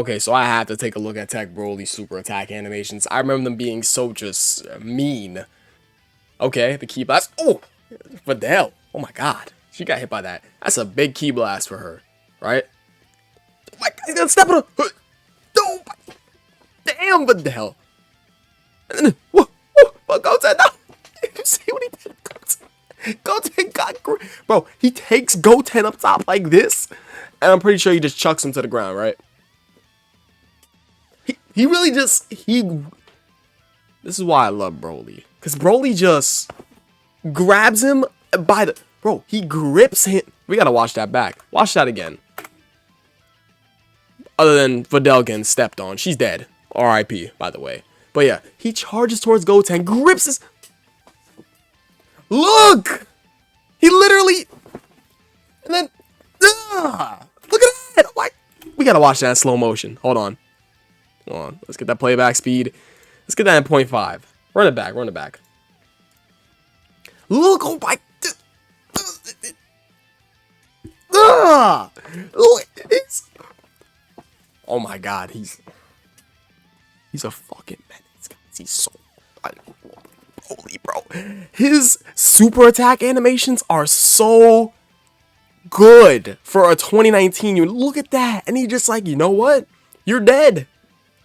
Okay, so I have to take a look at Tech Broly's super attack animations. I remember them being so just mean. Okay, the Ki Blast. Oh, what the hell? Oh my god. She got hit by that. That's a big Ki Blast for her, right? Oh my god, he's gonna step on her. Oh, damn, what the hell? And then, whoa, whoa, Goten, no! You see what he did? Goten got... Bro, he takes Goten up top like this, and I'm pretty sure he just chucks him to the ground, right? He really just... This is why I love Broly. Because Broly just grabs him by the... Bro, he grips him. We gotta watch that back. Watch that again. Other than Videl getting stepped on. She's dead. R.I.P., by the way. But yeah, he charges towards Goten, grips his... Look! He literally... And then... Look at that! What? We gotta watch that in slow motion. Hold on. Hold on. Let's get that playback speed. Let's get that in 0.5. Run it back. Run it back. Look! Oh my... Look! Oh my god, he's a fucking menace, guys. He's so holy, bro. His super attack animations are so good for a 2019 unit. Look at that, and he just like, you know what? You're dead.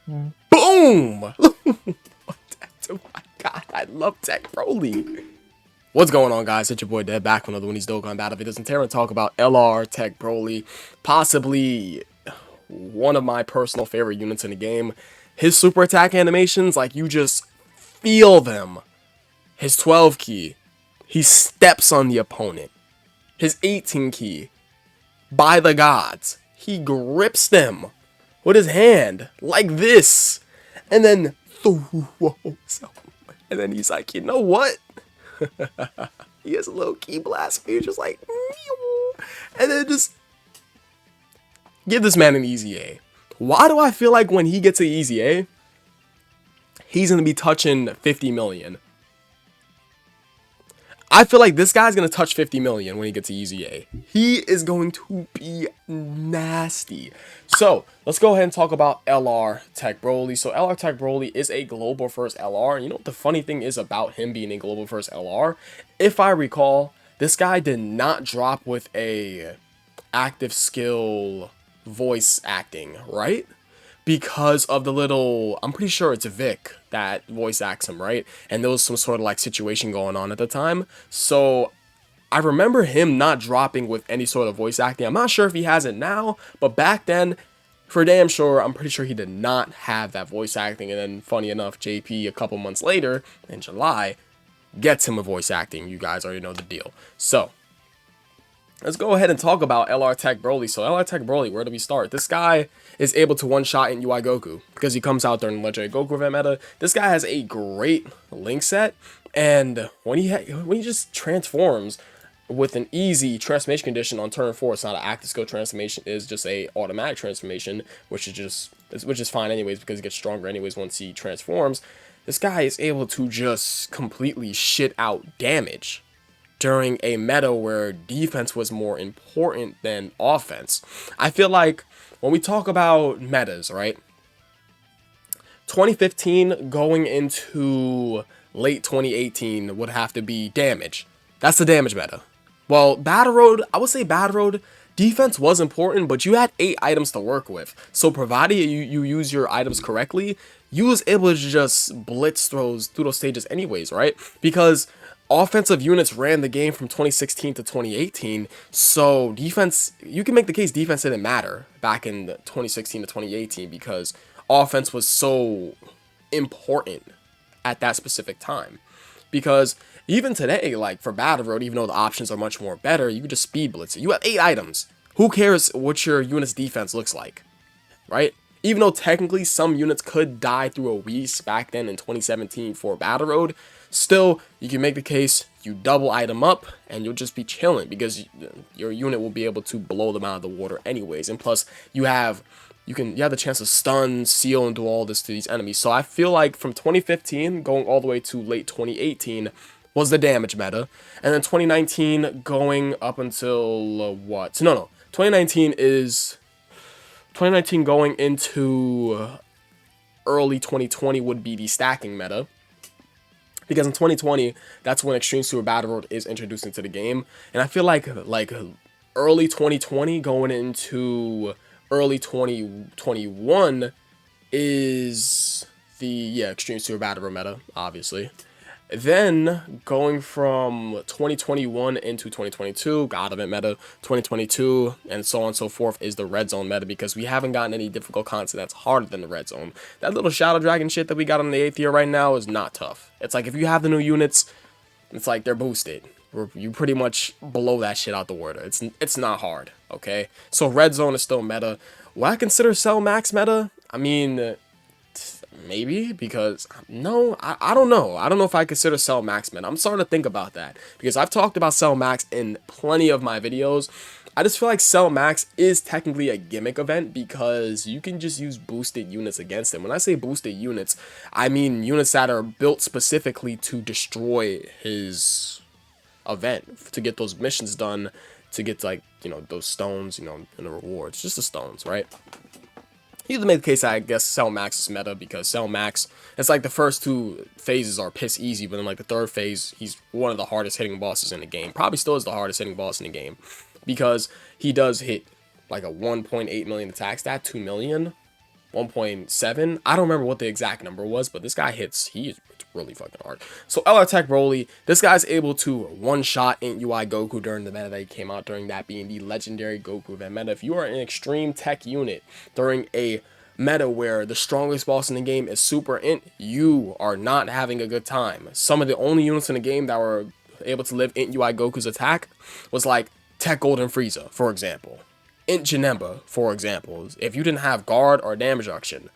Boom. Oh my god, I love Tech Broly. What's going on, guys? It's your boy Dead back with another one of these Dokkan Battle videos, and Terran talk about LR Tech Broly, possibly one of my personal favorite units in the game. His super attack animations, like, you just feel them. His 12 key, he steps on the opponent. His 18 key, by the gods, he grips them with his hand like this, and then and then he's like, you know what? He has a little Ki Blast. He's just like, and then just give this man an easy A. Why do I feel like when he gets an easy A, he's going to be touching 50 million? I feel like this guy's going to touch 50 million when he gets an easy A. He is going to be nasty. So, let's go ahead and talk about LR Tech Broly. So, LR Tech Broly is a global first LR. You know what the funny thing is about him being a global first LR? If I recall, this guy did not drop with a active skill voice acting, right? Because of the little, I'm pretty sure it's Vic that voice acts him, right? And there was some sort of like situation going on at the time. So I remember him not dropping with any sort of voice acting. I'm not sure if he has it now, but back then, for damn sure, I'm pretty sure he did not have that voice acting. And then funny enough, JP a couple months later, in July, gets him a voice acting. You guys already know the deal. So let's go ahead and talk about LR Tech Broly. So LR Tech Broly, where do we start? This guy is able to one-shot in UI Goku because he comes out during the Legendary Goku event meta. This guy has a great link set, and when he just transforms with an easy transformation condition on turn 4, it's not an active skill transformation, it's just a automatic transformation, which is fine anyways because he gets stronger anyways once he transforms. This guy is able to just completely shit out damage during a meta where defense was more important than offense. I feel like when we talk about metas, right? 2015 going into late 2018 would have to be damage. That's the damage meta. Well, Battle Road, I would say Battle Road defense was important, but you had 8 items to work with. So provided you use your items correctly, you was able to just blitz through those stages anyways, right? Because offensive units ran the game from 2016 to 2018, so defense, you can make the case defense didn't matter back in 2016 to 2018 because offense was so important at that specific time. Because even today, like for Battle Road, even though the options are much more better, you can just speed blitz it. You have 8 items. Who cares what your unit's defense looks like, right? Even though technically some units could die through a Whis back then in 2017 for Battle Road, still, you can make the case you double item up and you'll just be chilling because your unit will be able to blow them out of the water anyways. And plus, you have the chance to stun, seal, and do all this to these enemies. So I feel like from 2015 going all the way to late 2018 was the damage meta. And then 2019 going up until what? No. 2019 is 2019 going into early 2020 would be the stacking meta. Because in 2020, that's when Extreme Super Battle Road is introduced into the game. And I feel like early 2020 going into early 2021 is the Extreme Super Battle Road meta, obviously. Then going from 2021 into 2022, God Event meta, 2022, and so on and so forth is the Red Zone meta, because we haven't gotten any difficult content that's harder than the Red Zone. That little Shadow Dragon shit that we got on the 8th year right now is not tough. It's like if you have the new units, it's like they're boosted. You pretty much blow that shit out the water. It's not hard, okay? So Red Zone is still meta. What I consider Cell Max meta? I mean, maybe, because no, I don't know. I don't know if I consider Cell Max meta. I'm starting to think about that, because I've talked about Cell Max in plenty of my videos. I just feel like Cell Max is technically a gimmick event, because you can just use boosted units against him. When I say boosted units, I mean units that are built specifically to destroy his event, to get those missions done, to get, like, you know, those stones, you know, and the rewards. Just the stones, right? You can make the case that I guess Cell Max is meta, because Cell Max, it's like the first 2 phases are piss easy, but then like the 3rd phase, he's one of the hardest hitting bosses in the game. Probably still is the hardest hitting boss in the game, because he does hit like a 1.8 million attack stat, 2 million, 1.7. I don't remember what the exact number was, but this guy hits, it's really fucking hard. So LR Tech Broly, this guy's able to one-shot Int UI Goku during the meta that came out during, that being the legendary Goku event meta. If you are an extreme tech unit during a meta where the strongest boss in the game is Super Int, you are not having a good time. Some of the only units in the game that were able to live Int UI Goku's attack was like Tech Golden Frieza, for example. Int Janemba, for example. If you didn't have guard or damage reduction,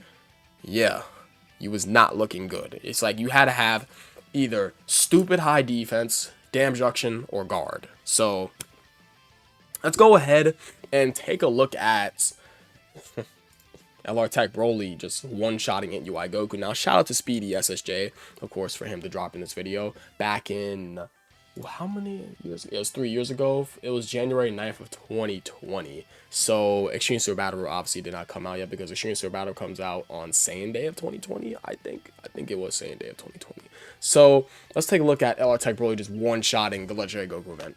yeah, you was not looking good. It's like you had to have either stupid high defense, damage reduction, or guard. So let's go ahead and take a look at LR Tech Broly just one-shotting Int UI Goku. Now, shout out to Speedy SSJ, of course, for him to drop in this video back in, how many years? It was 3 years ago. It was January 9th of 2020. So Extreme Super Battle obviously did not come out yet, because Extreme Super Battle comes out on Saiyan Day of 2020. I think it was Saiyan Day of 2020. So let's take a look at LR Tech Broly just one-shotting the legendary Goku event.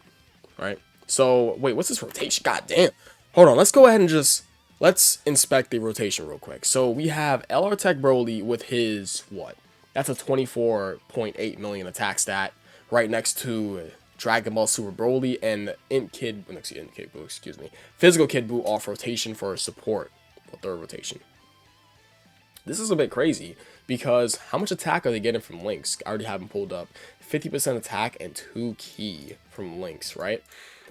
All right. So wait, what's this rotation? God damn. Hold on. Let's go ahead and let's inspect the rotation real quick. So we have LR Tech Broly with his what? That's a 24.8 million attack stat, right next to Dragon Ball Super Broly and Physical Kid Buu off rotation for support, for 3rd rotation. This is a bit crazy, because how much attack are they getting from Lynx? I already have them pulled up. 50% attack and 2 ki from Lynx, right?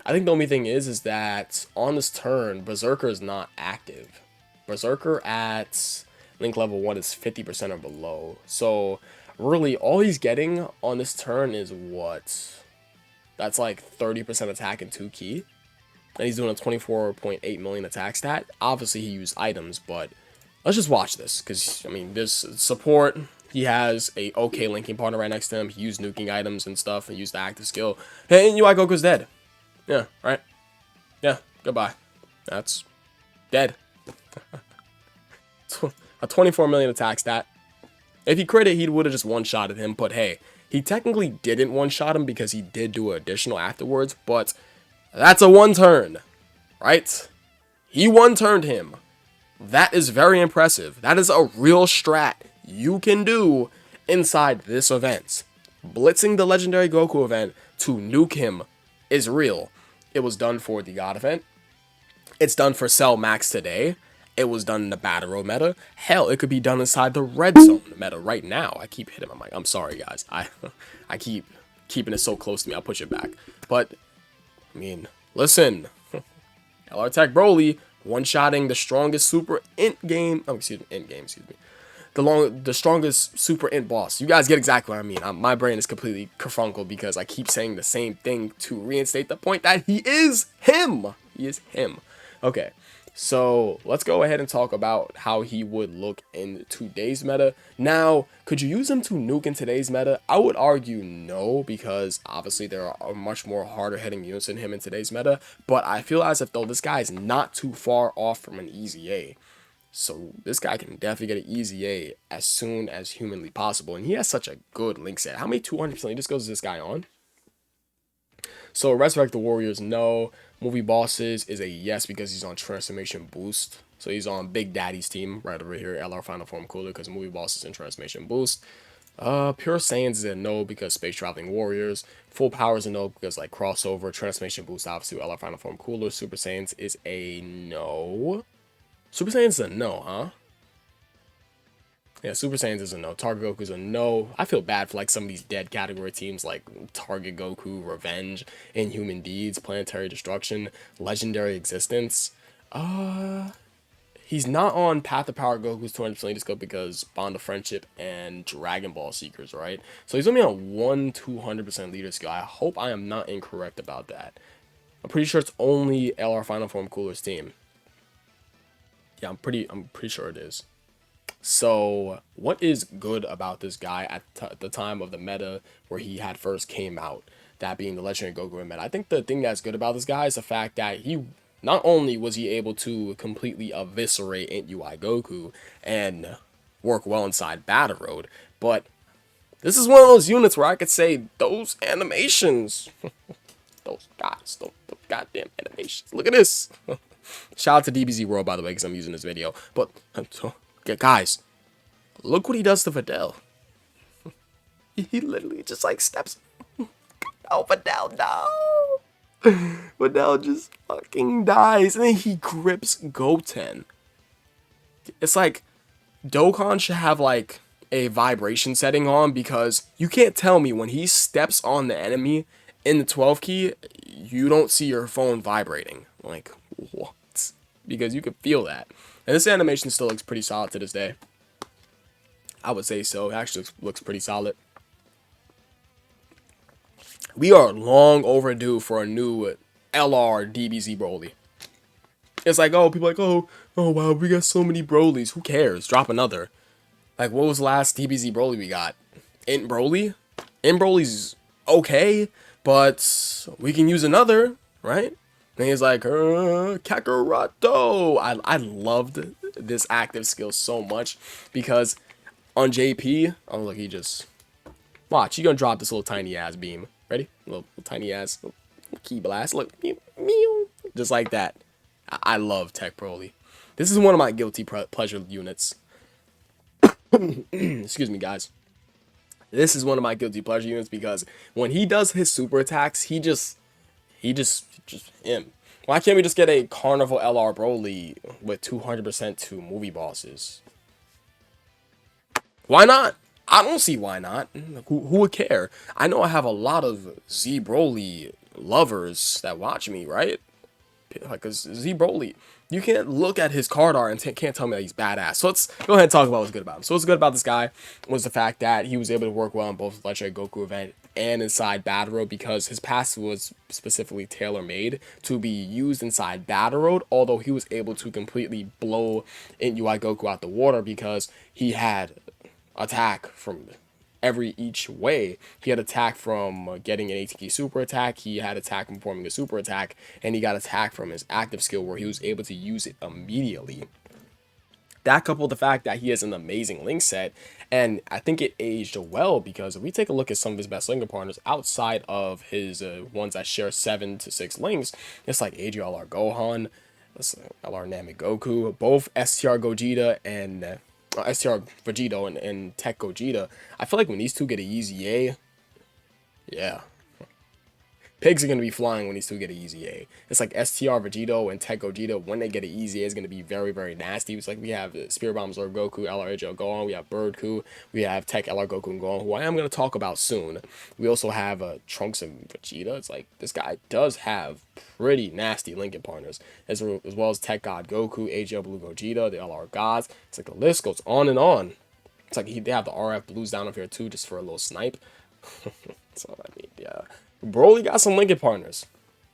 I think the only thing is that on this turn, Berserker is not active. Berserker at Link level 1 is 50% or below. So really, all he's getting on this turn is what? That's like 30% attack and 2 ki. And he's doing a 24.8 million attack stat. Obviously, he used items, but let's just watch this. Because, I mean, this support, he has a okay linking partner right next to him. He used nuking items and stuff and used the active skill. Hey, and UI Goku's dead. Yeah, right? Yeah, goodbye. That's dead. A 24 million attack stat. If he crit it, he would have just one-shotted him, but hey, he technically didn't one-shot him because he did do additional afterwards, but that's a one-turn, right? He one-turned him. That is very impressive. That is a real strat you can do inside this event. Blitzing the legendary Goku event to nuke him is real. It was done for the God event. It's done for Cell Max today. It was done in the Battle Road meta. Hell, it could be done inside the Red Zone meta right now. I keep hitting my mic. I'm sorry, guys. I keep keeping it so close to me. I'll push it back. But, I mean, listen. LR Tech Broly one-shotting the strongest Super Int game. Oh, excuse me. The strongest Super Int boss. You guys get exactly what I mean. My brain is completely kerfunkled because I keep saying the same thing to reinstate the point that he is him. He is him. Okay. So let's go ahead and talk about how he would look in today's meta. Now, could you use him to nuke in today's meta? I would argue no, because obviously there are much more harder hitting units than him in today's meta. But I feel as if though this guy is not too far off from an easy A. So this guy can definitely get an easy A as soon as humanly possible. And he has such a good link set. How many 200% leaders goes this guy on? So Resurrect the Warriors, no. Movie Bosses is a yes because he's on Transformation Boost. So he's on Big Daddy's team right over here, LR Final Form Cooler, because Movie Bosses and Transformation Boost. Pure Saiyans is a no because Space Traveling Warriors. Full Power is a no because like crossover. Transformation Boost obviously LR Final Form Cooler. Super Saiyans is a no. Super Saiyans is a no, huh? Yeah, Super Saiyans is a no. Target Goku's a no. I feel bad for like some of these dead category teams like Target Goku, Revenge, Inhuman Deeds, Planetary Destruction, Legendary Existence. He's not on Path of Power Goku's 200% leader scope because Bond of Friendship and Dragon Ball Seekers, right? So he's only on one 200% leader skill. I hope I am not incorrect about that. I'm pretty sure it's only LR Final Form Cooler's team. Yeah, I'm pretty sure it is. So, what is good about this guy at the time of the meta where he had first came out? That being the Legendary Goku meta. I think the thing that's good about this guy is the fact that he not only was he able to completely eviscerate Int UI Goku and work well inside Battle Road, but this is one of those units where I could say those animations, those goddamn animations. Look at this. Shout out to DBZ World, by the way, because I'm using this video. But guys, look what he does to Videl. He literally just like steps. Oh, Videl, no. Videl just fucking dies. And then he grips Goten. It's like Dokkan should have like a vibration setting on, because you can't tell me when he steps on the enemy in the 12 key, you don't see your phone vibrating. Like, what? Because you can feel that. And this animation still looks pretty solid to this day. I would say so. It actually looks pretty solid. We are long overdue for a new LR DBZ Broly. It's like, oh, people are like, oh wow, we got so many Brolys. Who cares? Drop another. Like, what was the last DBZ Broly we got? Int Broly? Int Broly's okay, but we can use another, right? And he's like, Kakaroto. I loved this active skill so much because on JP, I was like, he just watch. He gonna drop this little tiny ass beam. Ready? Little tiny ass little key blast. Look, just like that. I love Tech Broly. This is one of my guilty pleasure units. Excuse me, guys. This is one of my guilty pleasure units because when he does his super attacks, he just him. Why can't we just get a Carnival LR Broly with 200% to movie bosses? Why not? I don't see why not. Who would care? I know I have a lot of Z Broly lovers that watch me, right? Like, Z Broly, you can't look at his card art and can't tell me that he's badass. So let's go ahead and talk about what's good about him. So what's good about this guy was the fact that he was able to work well in both Legendary Goku event and inside Battle Road, because his passive was specifically tailor-made to be used inside Battle Road, although he was able to completely blow Int UI Goku out the water because he had attack from each way. He had attack from getting an ATK super attack, he had attack from forming a super attack, and he got attack from his active skill where he was able to use it immediately. That coupled with the fact that he has an amazing link set, and I think it aged well, because if we take a look at some of his best linker partners outside of his ones that share 7 to 6 links, it's like AGLR Gohan, LR Namek Goku, both STR Gogeta and STR Vegito and Tech Gogeta. I feel like when these two get a easy A, yeah, pigs are going to be flying when these two get an easy A. It's like STR Vegito and Tech Gogeta, when they get an easy A, is going to be very, very nasty. It's like we have Spirit Bombs Lord Goku, LR AGL Gohan, we have Bird Ku, we have Tech LR Goku and Gohan, who I am going to talk about soon. We also have Trunks and Vegeta. It's like this guy does have pretty nasty linking partners, as well as Tech God Goku, AGL Blue Gogeta, the LR Gods. It's like the list goes on and on. It's like they have the RF Blues down over here too, just for a little snipe. That's all I need, yeah. Broly got some linking partners.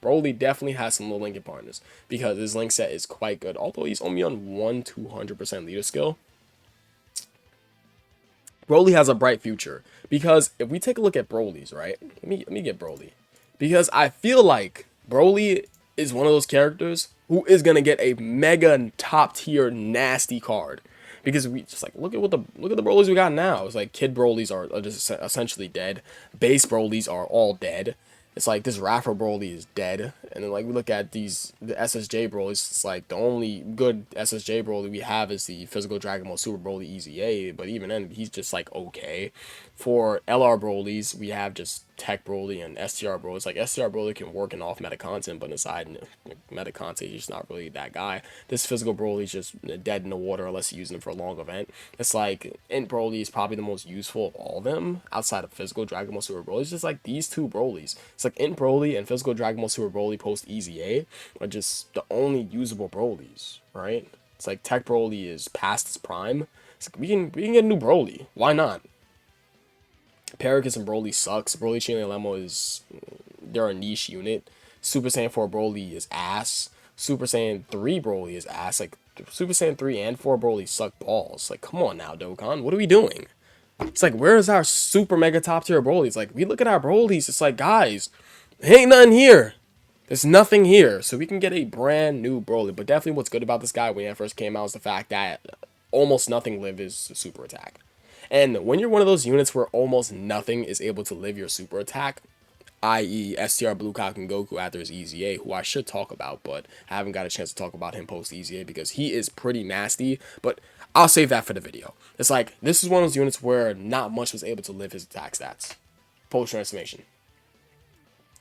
Broly definitely has some low linking partners because his link set is quite good. Although he's only on 200% leader skill, Broly has a bright future. Because if we take a look at Broly's, right? Let me get Broly. Because I feel like Broly is one of those characters who is gonna get a mega top tier nasty card. Because we just like look at the Brolys we got now. It's like Kid Brolys are just essentially dead. Base Brolys are all dead. It's like this Rapper Broly is dead, and then like we look at the SSJ Broly. It's like the only good SSJ Broly we have is the Physical Dragon Ball Super Broly EZA, but even then he's just like okay. For LR Brolys, we have just Tech Broly and STR Broly. It's like STR Broly can work in off meta content, but inside meta content, he's just not really that guy. This Physical Broly is just dead in the water unless you're using him for a long event. It's like Int Broly is probably the most useful of all of them outside of Physical Dragon Ball Super Broly. It's just like these two Brolys. It's like Int Broly and Physical Dragon Ball Super Broly post EZA are just the only usable Brolys, right? It's like Tech Broly is past its prime. It's like we can get a new Broly. Why not? Paragus and Broly sucks. Broly Chain Lemo is they're a niche unit. Super Saiyan 4 Broly is ass. Super Saiyan 3 Broly is ass. Like Super Saiyan 3 and 4 Broly suck balls. Like come on now, Dokkan, what are we doing? It's like where is our super mega top tier Broly's? Like we look at our Broly's, it's like guys, ain't nothing here. There's nothing here, so we can get a brand new Broly. But definitely, what's good about this guy when he first came out is the fact that almost nothing live his super attack. And when you're one of those units where almost nothing is able to live your super attack, i.e. STR Blue Cock and Goku after his EZA, who I should talk about, but I haven't got a chance to talk about him post EZA because he is pretty nasty, but I'll save that for the video. It's like, this is one of those units where not much was able to live his attack stats post transformation.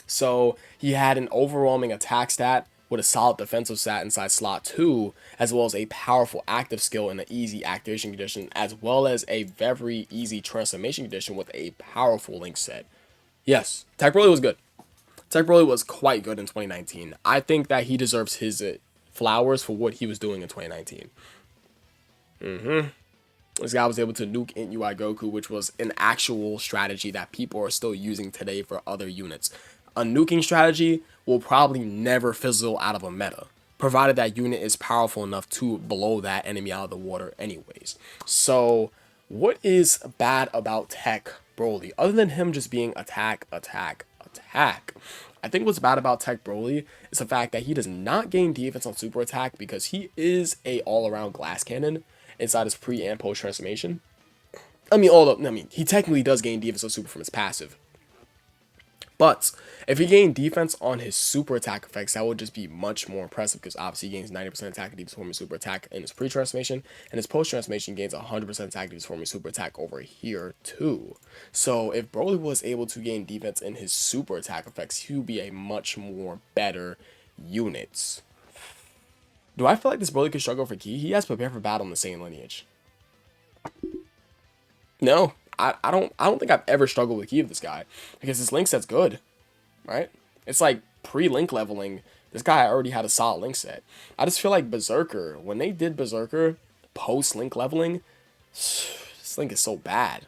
So he had an overwhelming attack stat with a solid defensive stat inside slot 2, as well as a powerful active skill in an easy activation condition, as well as a very easy transformation condition with a powerful link set. Yes, Tech Broly was good. Tech Broly was quite good in 2019. I think that he deserves his flowers for what he was doing in 2019. This guy was able to nuke Int UI Goku, which was an actual strategy that people are still using today for other units. A nuking strategy will probably never fizzle out of a meta, provided that unit is powerful enough to blow that enemy out of the water anyways. So, what is bad about Tech Broly, other than him just being attack? I think what's bad about Tech Broly is the fact that he does not gain defense on super attack because he is a all-around glass cannon inside his pre and post transformation. He technically does gain defense on super from his passive. But if he gained defense on his super attack effects, that would just be much more impressive because obviously he gains 90% attack and defense from his super attack in his pre-transformation, and his post-transformation gains 100% attack and defense from his super attack over here too. So if Broly was able to gain defense in his super attack effects, he would be a much more better unit. Do I feel like this Broly could struggle for Ki? He has prepared for battle in the same lineage. No. I don't think I've ever struggled with Ki of this guy because his link set's good, right? It's like pre-link leveling, this guy already had a solid link set. I just feel like Berserker, when they did Berserker post-link leveling, this link is so bad.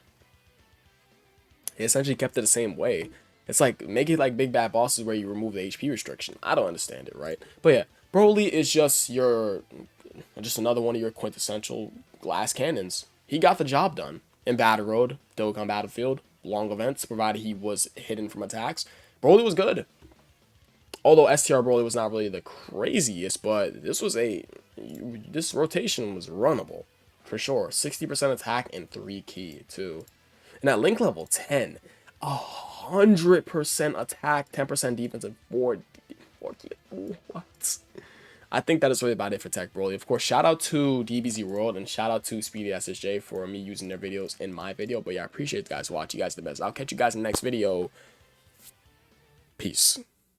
He essentially kept it the same way. It's like, make it like Big Bad Bosses where you remove the HP restriction. I don't understand it, right? But yeah, Broly is just another one of your quintessential glass cannons. He got the job done. In Battle Road, Dokkan Battlefield, long events, provided he was hidden from attacks, Broly was good. Although STR Broly was not really the craziest, but this rotation was runnable, for sure. 60% attack and 3 Ki, too. And at link level 10, 100% attack, 10% defense, and 4 Ki. What? I think that is really about it for Tech Broly. Of course, shout out to DBZ World and shout out to Speedy SSJ for me using their videos in my video. But yeah, I appreciate you guys watching. You guys are the best. I'll catch you guys in the next video. Peace.